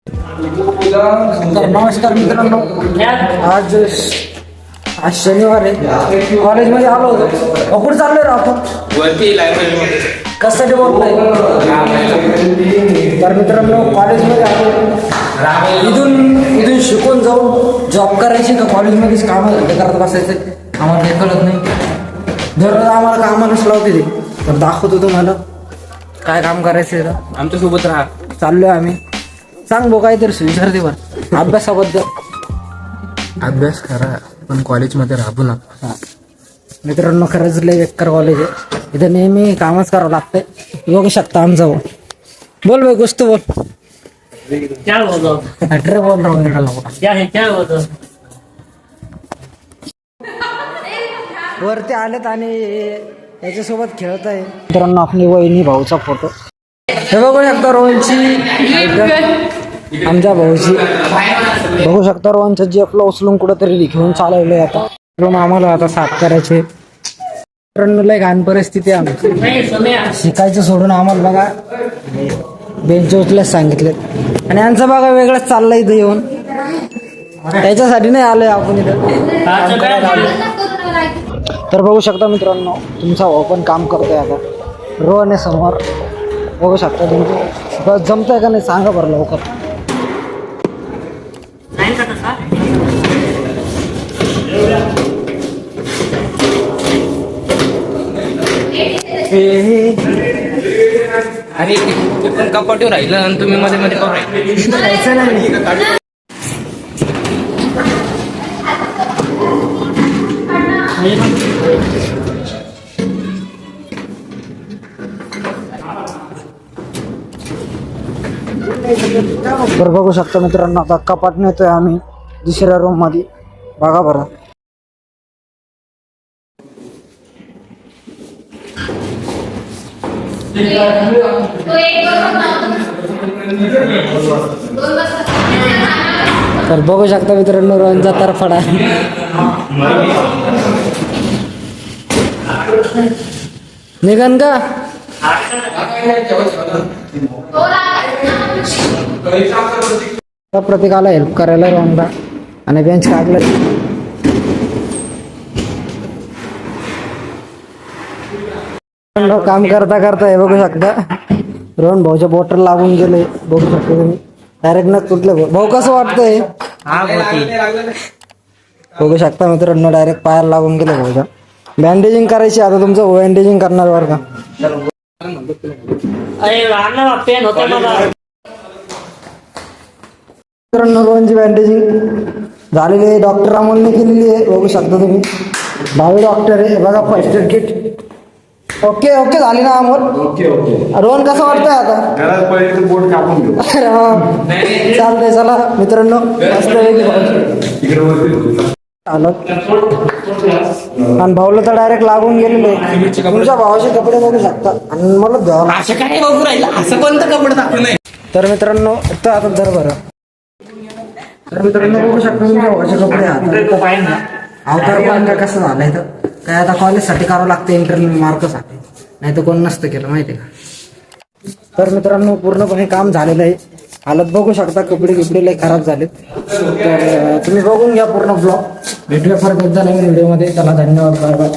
तर नमस्कार मित्रांनो, आज शनिवार आहे. कॉलेजमध्ये आलो होतो. कुठे चाललोय रे आपण? वरती लायब्ररीमध्ये. कशासाठी बोलतोय? तर मित्रांनो, कॉलेजमध्ये आलो. इथून शिकून जाऊन जॉब करायची का कॉलेजमध्येच कामं करत बसायचं आम्हाला काही कळत नाही. दररोज आम्हाला कामालाच लावते ते. तर दाखवतो तुम्हाला काय काम करायचं. आमच्या सोबत राहा. चाललोय आम्ही. सांग भाऊ काहीतरी विचारते बरं अभ्यासाबद्दल. अभ्यास करा पण कॉलेजमध्ये राहू नका. मित्रांनो, खरंच लय बेकार कॉलेज आहे. इथं नेहमी कामच करावं लागतंय. बघू शकता आमचा भाऊ. बोल भाई कुछ तो बोल. क्या बोल अट्रे बोल रहा हूँ. क्या है क्या बोल वरती आलेत आणि याच्यासोबत खेळत आहे. मित्रांनो, आपली वहिनी भाऊचा फोटो हे बघू शकता. रोहनची आमच्या भाऊची बघू शकता. रोहनचं जेफला उचलून कुठंतरी घेऊन चालवलंय. आता रूम आम्हाला आता साफ करायचे. मित्रांनो, लय घाण परिस्थिती आहे आमची. शिकायचं सोडून आम्हाला बघा बेंच उचलायच सांगितले. आणि यांचं बघा वेगळंच चाललंय इथं येऊन. त्याच्यासाठी नाही आलोय आपण इथं काम करायला आलोय. तर बघू शकता मित्रांनो, तुमचा भाऊ पण काम करतोय. आता रोहन आहे समोर. बघू शकता तुमचं जमतंय का नाही सांगा बरं लवकर. अरे ते पण कपाटीवर राहिलं आणि तुम्ही मध्ये मध्ये करू राहिले. तर बघू शकता मित्रांनो, आता कपाट नेतोय आम्ही दुसऱ्या रूम मध्ये. बघा बरं. तर बघू शकता मित्रांनो, रोहनचा तरफडा. निघन का प्रत्येकाला हेल्प करायला रोहनला आणि बेंच काढलं. काम करता करता हे बघू शकता रोहन भाऊच्या बॉटल लागून गेले. बघू शकता तुम्ही डायरेक्ट न तुटले. भाऊ कसं वाटतंय? बघू शकता मित्रांनो, डायरेक्ट पायाला लागून गेले भाऊच्या. बँडेजिंग करायची आता. तुमचं बँडेजिंग करणार बरं का. मित्रांनो, रोहनची बँडेजिंग झालेली आहे. डॉक्टर अमोलने केलेली आहे. बघू शकता तुम्ही. भावी डॉक्टर आहे बघा. First aid kit okay okay झाली ना अमोल? रोहन कसं वाटतंय आता? चालतंय. चला मित्रांनो, आलं आणि भाऊला तर डायरेक्ट लागून गेलेले. तुमच्या भावाचे कपडे बघू शकता आणि मला द्यावं. असं काय बघू राहिलं? असं कोणतं कपडे दाखवू नाही. तर मित्रांनो, तर आता जर बरं. तर मित्रांनो, बघू शकता तुमच्या भावाचे कपडे. अवतार पण काय कसं झालंय तर काय आता कॉलेजसाठी करावं लागतं इंटरनल मार्कसाठी. नाही तर कोण नसतं केलं माहिती आहे का. तर मित्रांनो, पूर्णपणे काम झालेलं आहे. हालत बघू शकता. कपडे लय खराब झालेत. तर तुम्ही बघून घ्या पूर्ण ब्लॉग. भेटूया परत एकदा नवीन व्हिडिओमध्ये. चला धन्यवाद. Bye bye.